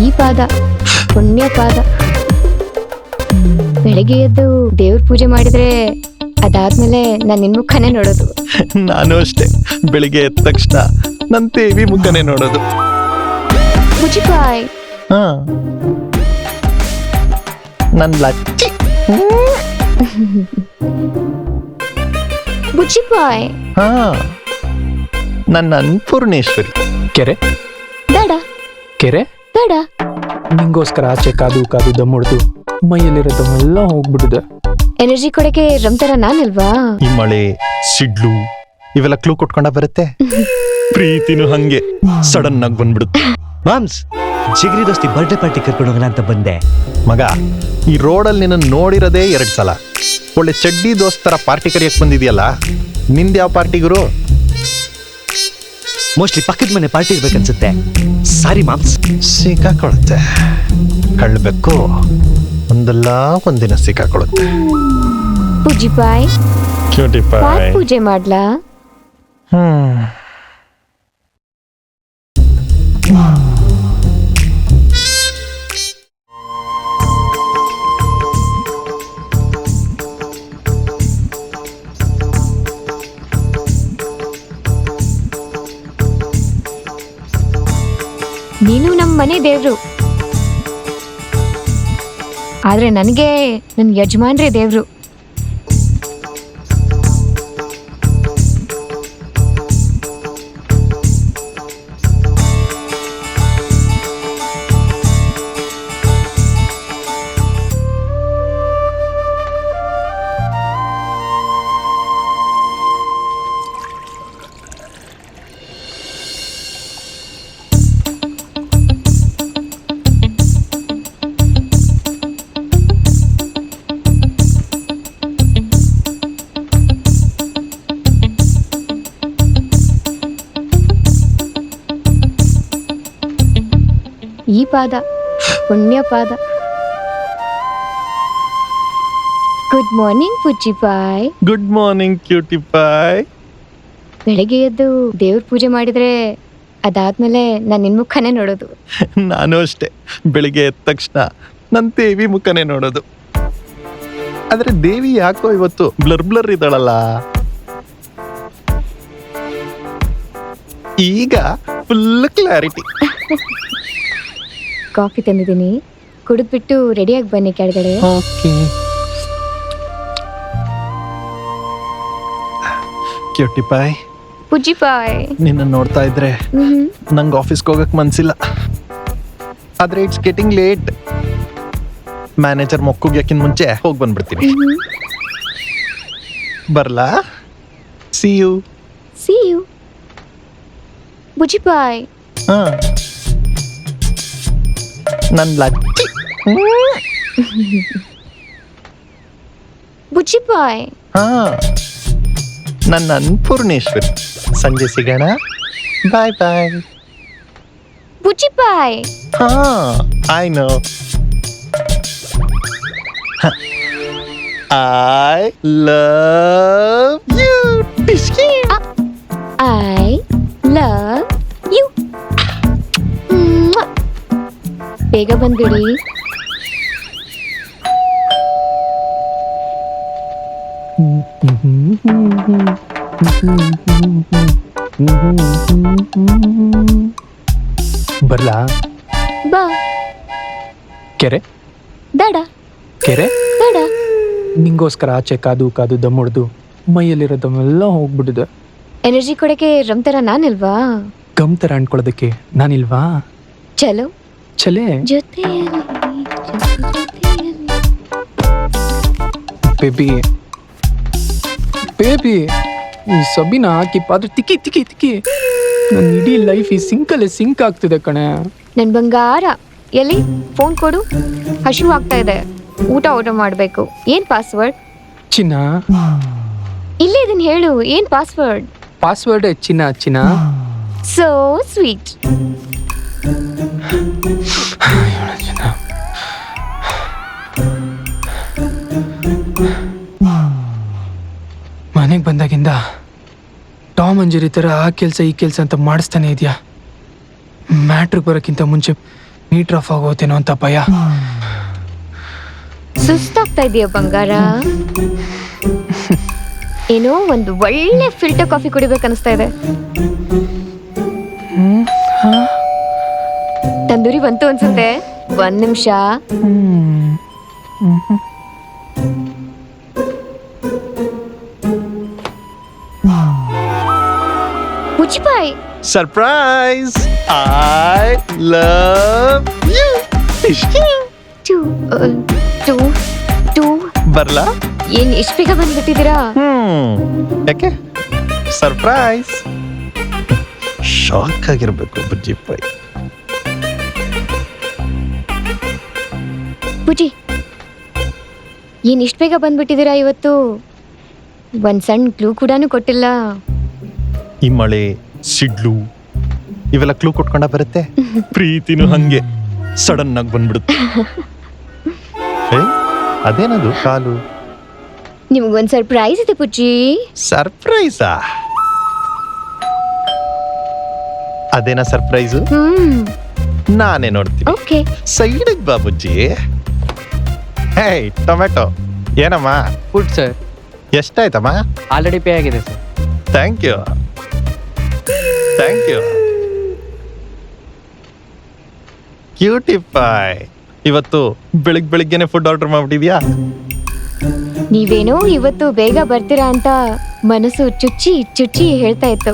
ಈ ಪಾದ ಪುಣ್ಯ ಪಾದ. ಬೆಳಗ್ಗೆ ಎದ್ದು ದೇವ್ರ ಪೂಜೆ ಮಾಡಿದ್ರೆ ಅದಾದ್ಮೇಲೆ ನಾನು ನಿನ್ ಮುಖನೇ ನೋಡೋದು. ನಾನು ಅಷ್ಟೇ, ಬೆಳಿಗ್ಗೆ ಎದ್ದ ತಕ್ಷಣ ನನ್ ದೇವಿ ಮುಖನೇ ನೋಡೋದು. ಬುಜ್ಜಿಪಾಯ್, ಹಾ, ನನ್ ಲಚ್ಚಿ. ಬುಜ್ಜಿಪಾಯ್, ಹಾ, ನನ್ನ ಅನ್ನಪೂರ್ಣೇಶ್ವರಿ. ಕೆರೆ ಬೇಡ ಕೆರೆ ಬೇಡ. ನಿಂಗೋಸ್ಕರ ಆಚೆ ಕಾದು ಕಾದು ದಮ್ ಹೊಡೆದು ಮೈಯಲ್ಲಿರೋ ದಮ್ಮೆಲ್ಲ ಹೋಗ್ಬಿಟ್ಟಿದೆ. ಎನರ್ಜಿ ಕೊಡಕ್ಕೆ ರಮ್ತರ ನಾನಿಲ್ವಾ? ಈ ಮಳೆ, ಸಿಡ್ಲು ಇವೆಲ್ಲ ಕ್ಲೂ ಕೊಟ್ಕೊಂಡ ಬರುತ್ತೆ. ಪ್ರೀತಿನೂ ಹಂಗೆ ಸಡನ್ ಆಗಿ ಬಂದ್ಬಿಡುತ್ತೆ. ಮಾಮ್ಸ್, ಜಿಗ್ರಿ ದೋಸ್ತಿ ಬರ್ಡೇ ಪಾರ್ಟಿ ಕರ್ಕೊಂಡು ಹೋಗೋಣ ಅಂತ ಬಂದೆ. ಮಗ, ಈ ರೋಡಲ್ಲಿ ನಿನ್ನ ನೋಡಿರೋದೇ 2 ಸಲ. ಒಳ್ಳೆ ಚಡ್ಡಿ ದೋಸ್ತರ ಪಾರ್ಟಿ ಕರಿಯಕ್ ಬಂದಿದ್ಯಲ್ಲ, ನಿಂದ ಯಾವ ಪಾರ್ಟಿ ಗುರು? ಮೋಸ್ಟ್ಲಿ ಪಕ್ಕದ ಮನೆ ಪಾರ್ಟಿ ಇರ್ಬೇಕನ್ಸುತ್ತೆ. ಸಾರಿ ಮಾಮ್ಸ್. ಸಿಕ್ಕಾಕೊಳುತ್ತೆ, ಕಳ್ಬೇಕು ಒಂದಲ್ಲ ಒಂದಿನ ಸಿಕ್ಕಾಕೊಳುತ್ತೆ. ಬುಜ್ಜಿಪಾಯ್, ಪಾದ ಪೂಜೆ ಮಾಡ್ಲಾ? ನೀನು ನಮ್ಮ ಮನೆ ದೇವ್ರು, ಆದ್ರೆ ನನಗೆ ನನ್ನ ಯಜಮಾನ್ರೇ ದೇವ್ರು. ಈ ಪಾದ ಪುಣ್ಯ ಪಾದ. ಗುಡ್ ಮಾರ್ನಿಂಗ್ ಬುಜ್ಜಿಪಾಯ್. ಗುಡ್ ಮಾರ್ನಿಂಗ್ ಕ್ಯೂಟಿ ಪಾಯ್. ಬೆಳಗ್ಗೆ ಎದ್ದು ದೇವ್ರ ಪೂಜೆ ಮಾಡಿದ್ರೆ ಅದಾದ್ಮೇಲೆ ನಾನು ನಿನ್ ಮುಖನೇ ನೋಡೋದು. ನಾನು ಅಷ್ಟೇ, ಬೆಳಿಗ್ಗೆ ಎದ್ದ ತಕ್ಷಣ ನನ್ ದೇವಿ ಮುಖನೇ ನೋಡೋದು. ಆದ್ರೆ ದೇವಿ ಯಾಕೋ ಇವತ್ತು ಬ್ಲರ್ ಬ್ಲರ್ ಇದ್ದಾಳಲ್ಲ. ಈಗ ಫುಲ್ ಕ್ಲಾರಿಟಿ. ಕಾಫಿ ತಂದಿದ್ದೀನಿ, ಕುಡಿದ್ಬಿಟ್ಟು ರೆಡಿಯಾಗಿ ಬನ್ನಿ ಕೆಳಗಡೆ. Okay cutie Pai. ಬುಜ್ಜಿಪಾಯ್, ನಿನ್ನ ನೋಡ್ತಾ ಇದ್ರೆ ನಂಗೆ ಆಫೀಸ್ಗೆ ಹೋಗಕ್ ಮನ್ಸಿಲ್ಲ. ಆದ್ರೆ ಇಟ್ಸ್ ಗೆಟಿಂಗ್ ಲೇಟ್. ಮ್ಯಾನೇಜರ್ ಮೊಕ್ಕುಗ್ಯಾಕಿನ್ ಮುಂಚೆ ಹೋಗಿ ಬಂದ್ಬಿಡ್ತೀನಿ. ಬರ್ಲಾ? See you. ಸಿ ಯು ಬುಜ್ಜಿಪಾಯ್. ಹಾ, ನನ್ ಲಚ್ಚಿ. ಬುಜ್ಜಿಪಾಯ್, ಹಾ, ನನ್ನ ಅನ್ನಪೂರ್ಣೇಶ್ವರಿ. ಸಂಜೆ ಸಿಗೋಣ. ಬಾಯ್ ಬಾಯ್. ಬುಜ್ಜಿಪಾಯ್. ಹಾ, I know. I love you. I love you. ಬೇಗ ಬಂದ್ಬಿಡಿ. ಬರ್ಲಾ? ಬಾ. ಕೆರೆ ಬೇಡ ಕೆರೆ ಬೇಡ. ನಿಂಗೋಸ್ಕರ ಆಚೆ ಕಾದು ಕಾದು ದಮ್ ಹೊಡೆದು ಮೈಯಲ್ಲಿರೋ ದಮ್ಮೆಲ್ಲ ಹೋಗ್ಬಿಟ್ಟಿದೆ. ಎನರ್ಜಿ ಕೊಡಕ್ಕೆ ರಮ್ತರ ನಾನಿಲ್ವಾ? ಗಮ್ ಥರ ಅನ್ಕೊಳ್ಳೋದಕ್ಕೆ ನಾನಿಲ್ವಾ? ಚಲೋ ಚಲೇ ಜೊತೆಯಲ್ಲಿ ಬೇಬಿ ಬೇಬಿ, ಈ ಸಬಿನ ಹಾಕಿ ಪಾತ್ರ ತಿಕ್ಕಿ ತಿಕ್ಕಿ ತಿಕ್ಕಿ ನನ್ನ ಇಡೀ ಲೈಫ್ ಈ ಸಿಂಕಲ್ಲೇ ಸಿಂಕ್ ಆಗ್ತಿದೆ ಕಣೆ. ನನ್ ಬಂಗಾರ, ಎಲ್ಲಿ ಫೋನ್ ಕೊಡು. ಹಶು ಆಗ್ತಾ ಇದೆ, ಊಟ ಆರ್ಡರ್ ಮಾಡ್ಬೇಕು. ಏನ್ ಪಾಸ್ವರ್ಡ್? ಚಿನ್ನ. ಇಲ್ಲೇ ಇದನ್ ಹೇಳು, ಏನ್ ಪಾಸ್ವರ್ಡ್? ಪಾಸ್ವರ್ಡ್ ಚಿನ್ನ ಚಿನ್ನ. So sweet. ಮನೆಗೆ ಬಂದಾಗಿಂದ ಟಾಮ್ ಅಂಡ್ ಜೆರಿ ಥರ ಆ ಕೆಲಸ ಈ ಕೆಲಸ ಅಂತ ಮಾಡಿಸ್ತಾನೆ ಇದೆಯಾ. ಮ್ಯಾಟ್ರಿಗೆ ಬರೋಕ್ಕಿಂತ ಮುಂಚೆ ಮೀಟರ್ ಆಫ್ ಆಗೋತೇನೋ ಅಂತ ಭಯ. ಸುಸ್ತಾಗ್ತಾ ಇದೆಯಾ ಬಂಗಾರ? ಏನೋ ಒಂದು ಒಳ್ಳೆ ಫಿಲ್ಟರ್ ಕಾಫಿ ಕುಡಿಬೇಕನ್ನಿಸ್ತಾ ಇದೆ. ತಂದೂರಿ ಬಂತು ಅನ್ಸುತ್ತೆ. 1 ನಿಮಿಷ. ಮುಚ್ಚಿಪಾಯ್. Surprise, I love you. Too ಬರ್ಲಾ? ಏನ್ ಇಷ್ಟು ಬೇಗ ಬಂದ್ಬಿಟ್ಟಿದ್ದೀರಾ? ಯಾಕೆ? ಸರ್ಪ್ರೈಸ್. ಶಾಕ್ ಆಗಿರ್ಬೇಕು ಬುಜ್ಜಿ ಪೈ. ಬುಜ್ಜಿ, ಏನ್ ಇಷ್ಟು ಬೇಗ ಬಂದ್ಬಿಟ್ಟಿದ್ದೀರಾ ಇವತ್ತು? ಒಂದ್ ಸಣ್ಣ ಕ್ಲೂ ಕೂಡ ಕೊಟ್ಟಿಲ್ಲ. ಈ ಮಳೆ, ಸಿಡ್ಲು ಇವೆಲ್ಲ ಕ್ಲೂ ಕೊಟ್ಕೊಂಡ ಬರುತ್ತೆ. ಪ್ರೀತಿನೂ ಹಂಗೆ ಸಡನ್ ಆಗಿ ಬಂದ್ಬಿಡುತ್ತೆ. ಅದೇನದು ಕಾಲು? ನಿಮ್ಗೊಂದ್ ಸರ್ಪ್ರೈಸ್ ಇದೆ ಬುಜ್ಜಿ. ಸರ್ಪ್ರೈಸಾ? ಅದೇನ ಸರ್ಪ್ರೈಸು? ನಾನೇ ನೋಡ್ತೀನಿ. ಓಕೆ. ಸೈಡಿಗೆ ಬಾ ಬುಜ್ಜಿ. ಹೇ ಟೊಮೆಟೊ, ಏನಮ್ಮ? Food sir. ಎಷ್ಟಾಯ್ತಮ್ಮ? ಆಲ್ರೆಡಿ ಪೇ ಆಗಿದೆ sir. Thank you, thank you. ಕ್ಯೂಟಿಫೈ. ಇವತ್ತು ಬೆಳಿಗ್ಗೆನೆ ಫುಡ್ ಆರ್ಡರ್ ಮಾಡ್ಬಿಟ್ಟಿದ್ಯಾ? ನೀವೇನೋ ಇವತ್ತು ಬೇಗ ಬರ್ತೀರಾ ಅಂತ ಮನಸ್ಸು ಚುಚ್ಚಿ ಚುಚ್ಚಿ ಹೇಳ್ತಾ ಇತ್ತು.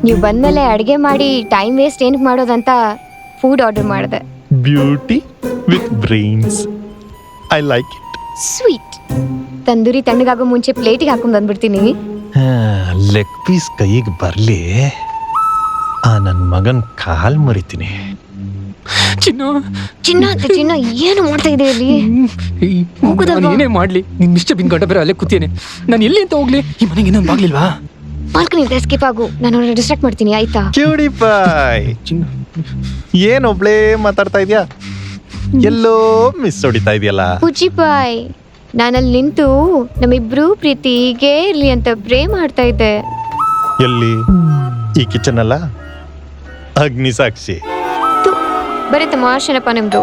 ನೀವು ಬಂದ್ಮೇಲೆ ಅಡುಗೆ ಮಾಡಿ ಟೈಮ್ ವೇಸ್ಟ್ ಏನಕ್ಕೆ ಮಾಡೋದಂತ ಫುಡ್ ಆರ್ಡರ್ ಮಾಡಿದೆ. Beauty with brains, I like it. Sweet. Tandoori ತಣ್ಣಗಾಗೋ ಮುಂಚೆ ಪ್ಲೇಟಿಗೆ ಹಾಕೊಂಡು ಬಂದ್ಬಿಡ್ತೀನಿ. ಲೆಗ್ ಪೀಸ್ ಕೈಗೆ ಬರ್ಲಿ, ಆ ನನ್ನ ಮಗನ್ ಕಾಲ್ ಮರಿತೀನಿ. ಚಿನ್ನು, ಚಿನ್ನ ಅಂತ ಚಿನ್ನ ಏನು ಮಾಡ್ತಾ ಇದೆ ಇಲ್ಲಿ? ನಾನು ಏನೇ ಮಾಡ್ಲಿ ನಿನ್ ಇಷ್ಟ ಬಿನ್ ಗಂಟ ಬೇರೆ ಅಲ್ಲೇ ಕೂತೇನೆ. ನಾನು ಎಲ್ಲಿ ಅಂತ ಹೋಗ್ಲಿ? ಈ ಮನೆಗೆ ಇನ್ನೊಂದು ಬಾಗ್ಲಿಲ್ವಾ? ಬಾಲ್ಕನಿ ಎಸ್ಕೇಪ್ ಆಗು, ನಾನು ಅವ್ರನ್ನ ಡಿಸ್ಟ್ರಾಕ್ಟ್ ಮಾಡ್ತೀನಿ, ಆಯ್ತಾ? ಕ್ಯೂಟಿಫೈ. ಚಿನ್ನು, ಏನೊಬ್ಳೇ ಮಾತಾಡ್ತಾ ಇದೆಯಾ? ಎಲ್ಲೋ ಮಿಸ್ ಹೊಡಿತಾ ಇದೆಯಲ್ಲ. ಪುಚಿಪಾಯ್, ನಾನಲ್ಲಿ ನಿಂತು ನಮ್ಮಿಬ್ರು ಪ್ರೀತಿ ಹೀಗೆ ಇರ್ಲಿ ಅಂತ ಪ್ರೇ ಮಾಡ್ತಾ ಇದ್ದೆ. ಎಲ್ಲಿ? ಈ ಕಿಚನ್ ಅಲ್ಲ, ಅಗ್ನಿ ಸಾಕ್ಷಿ. ಬರೀ ತಮಾಷೆನಪ್ಪ ನಿಮ್ದು.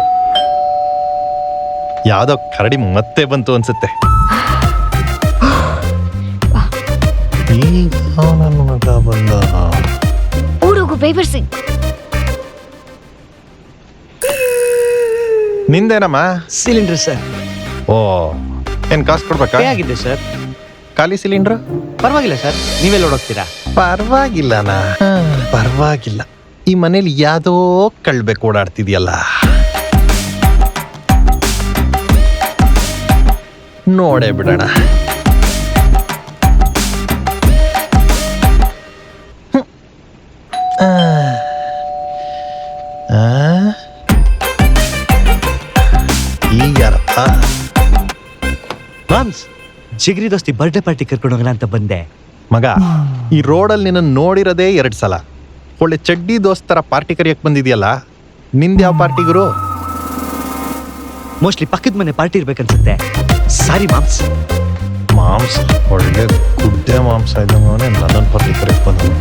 ಯಾವ್ದೋ ಕರಡಿ ಮತ್ತೆ ಬಂತು ಅನ್ಸುತ್ತೆ. ಈಗ ನನ್ನ ಮಗ ಬಂದ. ಓಡೋಗು, ಬೇಬರ್ಸಿ. ನಿಂದೇನಮ್ಮ? Cylinder sir. ಓ, ಏನ್ ಕಾಸು ಕೊಡ್ಬೇಕಾ? ಪೇ ಆಗಿದೆ ಸರ್. ಖಾಲಿ ಸಿಲಿಂಡರ್? ಪರವಾಗಿಲ್ಲ ಸರ್, ನೀವೆಲ್ಲ ಓಡೋಗ್ತೀರಾ? ಪರವಾಗಿಲ್ಲನಾ? ಪರವಾಗಿಲ್ಲ. ಈ ಮನೇಲಿ ಯಾವ್ದೋ ಕಳ್ಬೇಕು ಓಡಾಡ್ತಿದ್ಯಲ್ಲ. ನೋಡೇ ಬಿಡೋಣ. ಈಗ ಮಾಮ್ಸ್, ಜಿಗ್ರಿ ದೋಸ್ತಿ ಬರ್ಡೇ ಪಾರ್ಟಿ ಕರ್ಕೊಂಡು ಹೋಗೋಣ ಅಂತ ಬಂದೆ. ಮಗ, ಈ ರೋಡಲ್ಲಿ ನಿನ್ನ ನೋಡಿರೋದೇ 2 ಸಲ. ಒಳ್ಳೆ ಚಡ್ಡಿ ದೋಸ್ತರ ಪಾರ್ಟಿ ಕರಿಯಕ್ ಬಂದಿದ್ಯಲ್ಲ, ನಿಂದ ಯಾವ ಪಾರ್ಟಿ ಗುರು? ಮೋಸ್ಟ್ಲಿ ಪಕ್ಕದ ಮನೆ ಪಾರ್ಟಿ ಇರ್ಬೇಕನ್ಸುತ್ತೆ. ಸಾರಿ ಮಾಮ್ಸ್. ಮಾಂಸ ಒಳ್ಳೆ ಗುಡ್ಡೆ ಮಾಂಸ ಇದ್ದಂಗವನೇ ನನ್ನನ್ನು ಪಾರ್ಟಿ ಕರಿಯಕ್ ಬಂದ.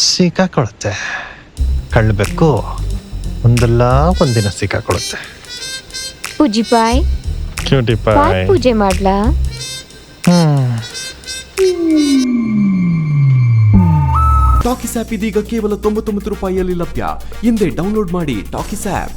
ಸಿಕ್ಕಾಕೊಳುತ್ತೆ. ಕಳ್ಬೇಕು ಒಂದಲ್ಲ ಒಂದಿನ ಸಿಕ್ಕಾಕೊಡುತ್ತೆ. ಪೂಜಿಪಾಯ್ ಕ್ಯೂಟಿ ಪಾದ ಪಾಯ್. ಪೂಜೆ ಮಾಡ್ಲಾ? ಟಾಕಿಸ್ ಆಪ್ ಇದೀಗ ಕೇವಲ 99 ರೂಪಾಯಿಯಲ್ಲಿ ಲಭ್ಯ. ಹಿಂದೆ ಡೌನ್ಲೋಡ್ ಮಾಡಿ ಟಾಕಿಸ್ ಆಪ್.